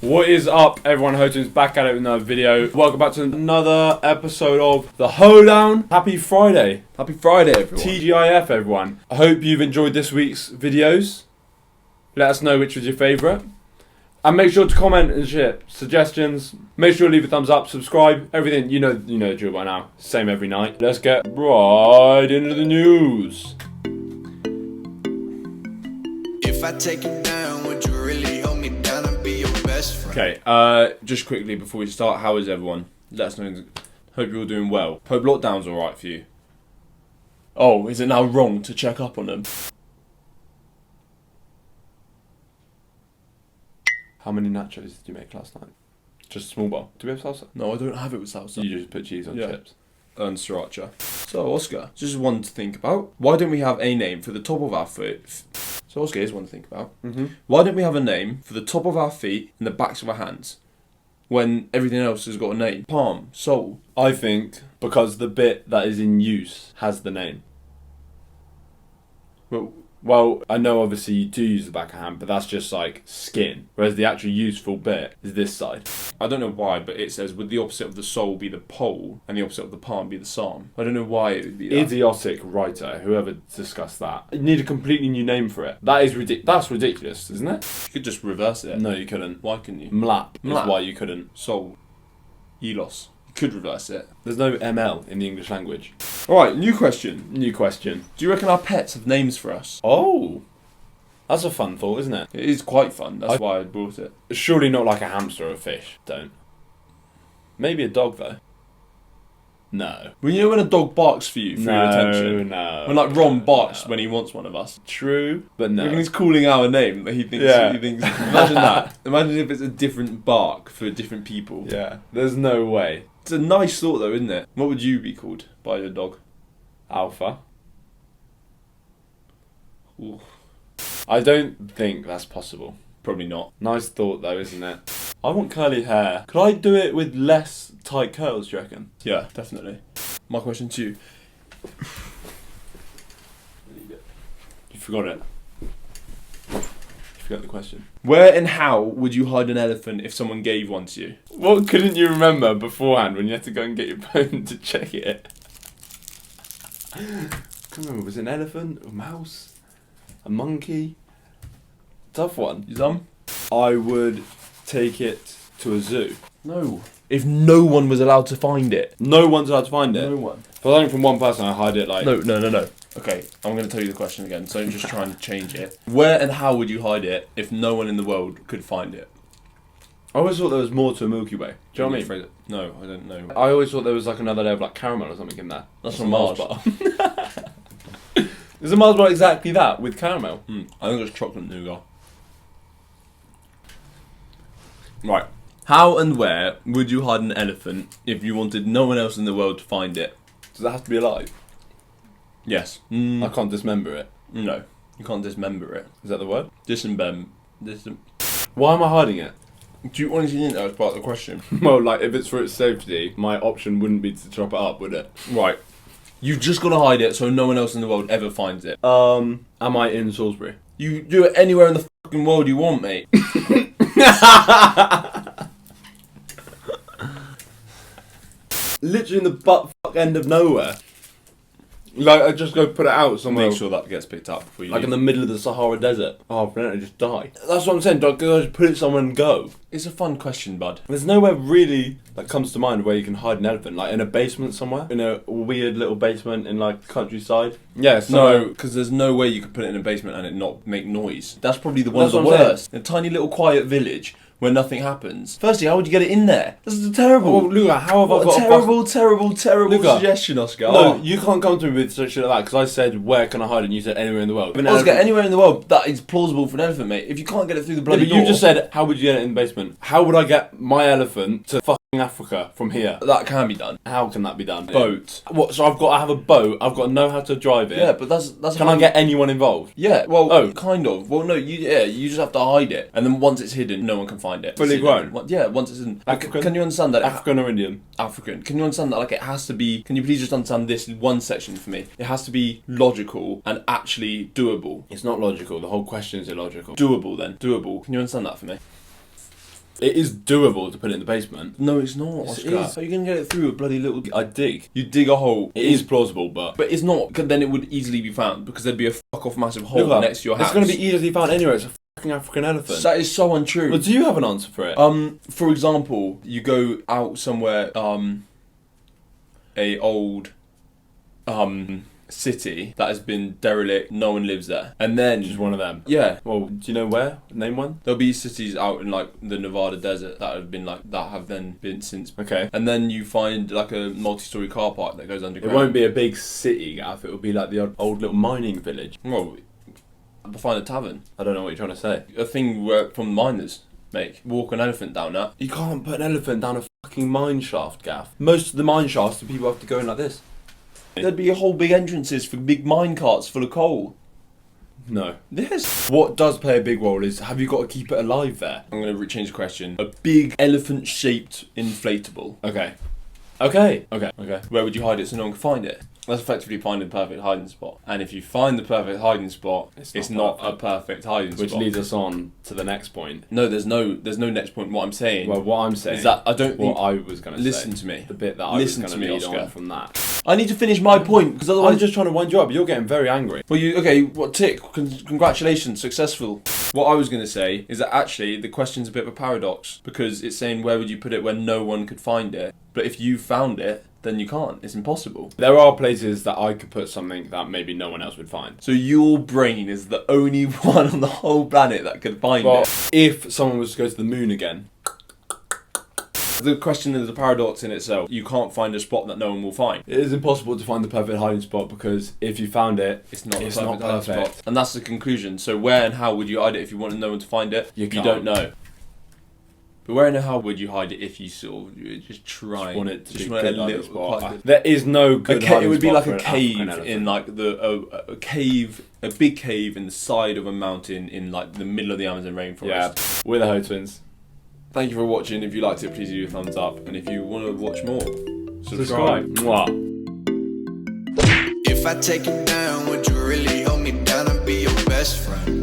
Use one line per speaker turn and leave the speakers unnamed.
What is up, everyone? Hotun's back at it with another video. Welcome back to another episode of The Hoedown. Happy Friday.
Happy Friday, everyone.
TGIF, everyone. I hope you've enjoyed this week's videos. Let us know which was your favourite. And make sure to comment and share suggestions. Make sure to leave a thumbs up, subscribe, everything. You know the drill by now. Same every night. Let's get right into the news.
If I take you down, would you really hold me down and be your best friend?
Okay, just quickly before we start, how is everyone? Let us know. Hope you're all doing well. Hope lockdown's alright for you. Oh, is it now wrong to check up on them?
How many nachos did you make last night? Just a small bowl. Do we have salsa?
No, I don't have it with salsa.
You just put cheese on chips.
And sriracha. So, Oscar, just one to think about. Why don't we have a name for the top of our foot? So, Oscar, here's one to think about. Why don't we have a name for the top of our feet and the backs of our hands? When everything else has got a name. Palm, sole.
I think because the bit that is in use has the name. Well, I know obviously you do use the back of hand, but that's just like skin. Whereas the actual useful bit is this side.
I don't know why, but it says, would the opposite of the sole be the pole and the opposite of the palm be the psalm? I don't know why it would be that.
Idiotic writer, whoever discussed that. You need a completely new name for it. That is That's ridiculous, isn't it?
You could just reverse it.
No, you couldn't.
Why couldn't you?
Mlap is
Mlap.
why you couldn't.
Sole. Elos. You could reverse it.
There's no ML in the English language.
Alright, new question.
New question.
Do you reckon our pets have names for us?
Oh, that's a fun thought, isn't it?
It is quite fun, that's why I brought it.
Surely not like a hamster or a fish. Don't. Maybe a dog though. No.
Well, you know when a dog barks for you for your attention?
No.
When like Ron barks when he wants one of us.
True, but no.
When he's calling our name, he thinks.
Yeah.
He thinks. Imagine that. Imagine if it's a different bark for different people.
Yeah. There's no way.
It's a nice thought, though, isn't it? What would you be called by your dog?
Alpha.
Ooh,
I don't think that's possible.
probably not.
Nice thought though, isn't it? I want curly hair. Could I do it with less tight curls, do you reckon?
Yeah, definitely. My question to you.
You forgot it. You forgot the question.
Where and how would you hide an elephant if someone gave one to you?
What couldn't you remember beforehand when you had to go and get your phone to check it? I can't remember, was it an elephant? A mouse? A monkey? Tough one.
You dumb?
I would take it to a zoo.
No. If no one was allowed to find it.
No one's allowed to find it.
No one.
If I was only from one person, I hide it like...
No. Okay, I'm going to tell you the question again, so I'm just trying to change it. Where and how would you hide it if no one in the world could find it?
I always thought there was more to a Milky Way. Do you know what I mean?
Phrase it? No, I don't know.
I always thought there was like another layer of like caramel or something in there.
That's from Mars.
bar. Is a Mars bar exactly that, with caramel?
I think it's chocolate nougat. Right. How and where would you hide an elephant if you wanted no one else in the world to find it?
Does it have to be alive?
Yes.
I can't dismember it.
No, you can't dismember it.
Is that the word?
Why
Why am I hiding it?
Do you honestly think that was part of the question?
Well, like, if it's for its safety, my option wouldn't be to chop it up, would it?
Right. You've just got to hide it so no one else in the world ever finds it.
Am I in Salisbury?
You do it anywhere in the fucking world you want, mate.
Literally in the butt fuck end of nowhere. Like, I just go put it out somewhere.
Make sure that gets picked up before you
Like
leave.
in the middle of the Sahara Desert. Oh, then I just die. That's what I'm saying, dog. I just put it somewhere and go.
It's a fun question, bud.
There's nowhere really that comes to mind where you can hide an elephant. Like in a basement somewhere. In a weird little basement in like the countryside. Yeah,
No, because there's no way you could put it in a basement and it not make noise. That's probably the one of
That's
the
what I'm
worst. A tiny little quiet village where nothing happens. Firstly, how would you get it in there? This is terrible.
Oh, Luca, how have
What
I got
terrible
Luca.
suggestion, Oscar.
No, you can't come to me with such shit like that because I said where can I hide it and you said anywhere in the world.
Oscar, anywhere in the world that is plausible for an elephant, mate. If you can't get it through the bloody door,
you just said how would you get it in the basement? How would I get my elephant to fucking Africa from here?
that can be done.
How can that be done?
Boat.
What? So I've got to have a boat. I've got to know how to drive it.
Yeah, but that's.
Can I get anyone involved?
Yeah. Well,
Oh.
kind of. Well, no. You just have to hide it, and then once it's hidden, no one can find it.
Fully
It's
grown?
hidden. Yeah, once it's hidden.
African?
Can you understand that?
African or Indian?
African. Can you understand that? Like, it has to be. Can you please just understand this one section for me? It has to be logical and actually doable.
It's not logical. The whole question is illogical.
Doable then. Doable. Can you understand that for me?
It is doable to put it in the basement.
No, it's not.
Yes, it
Oscar.
is.
How are you gonna get it through a bloody little?
I dig.
You dig a hole.
It is plausible, but
But it's not. 'Cause then it would easily be found because there'd be a fuck off massive hole
look at that.
next to your house.
It's going to be easily found anywhere. It's a fucking African elephant.
That is so untrue.
Well, do you have an answer for it?
For example, you go out somewhere, a old, city that has been derelict, no one lives there, and then
Just one of them.
yeah,
Well, do you know where? Name one.
there'll be cities out in like the Nevada desert that have been like that have then been since.
Okay.
And then you find like a multi-story car park that goes
It
underground.
won't be a big city, Gaff. It will be like the old little mining village.
Well, they'll find a tavern,
I don't know what you're trying to say.
a thing where from miners make walk an elephant down that.
You can't put an elephant down a fucking mine shaft, Gaff. Most of the mine shafts, the people have to go in like this.
There'd be a whole big entrances for big mine carts full of coal.
No.
Yes.
What does play a big role is, have you got to keep it alive there?
I'm going to change the question. A big elephant-shaped inflatable.
Okay. Okay.
Where would you hide it so no one can find it? That's effectively finding the perfect hiding spot. And if you find the perfect hiding spot, it's not a perfect hiding
Which
spot.
leads us on to the next point.
No, there's no next point. What I'm saying
Well, what I'm saying
is that I don't
what
think...
I was going to say.
Listen to me.
The bit that I
Listen
was
to
going
me,
to lead
Oscar.
on from that.
I need to finish my point because
I'm
otherwise...
just trying to wind you up. You're getting very angry.
Well, okay, what tick? Congratulations, successful. What I was going to say is that actually the question's a bit of a paradox because it's saying where would you put it when no one could find it, but if you found it, then you can't. It's impossible.
There are places that I could put something that maybe no one else would find.
So your brain is the only one on the whole planet that could find
Well,
it.
if someone was to go to the moon again,
The question is a paradox in itself. You can't find a spot that no one will find.
it is impossible to find the perfect hiding spot because if you found it,
It's not
It's
the
not
perfect hiding
perfect.
spot. And that's the conclusion. So where and how would you hide it if you wanted no one to find it?
You can't.
don't know. But where and how would you hide it if you sort of you were just try
just want it to
just
be
want
a
a
good hiding
little
spot.
quite-
There is no good hiding
it would be
spot
like
for
a
an
cave
African elephant.
in like a cave, a big cave in the side of a mountain in like the middle of the Amazon rainforest.
Yeah, we're the Ho Twins.
Thank you for watching. If you liked it, please do a thumbs up. And if you want to watch more, subscribe.
Mwah.
If I take you down, would you really hold me down and be your best friend?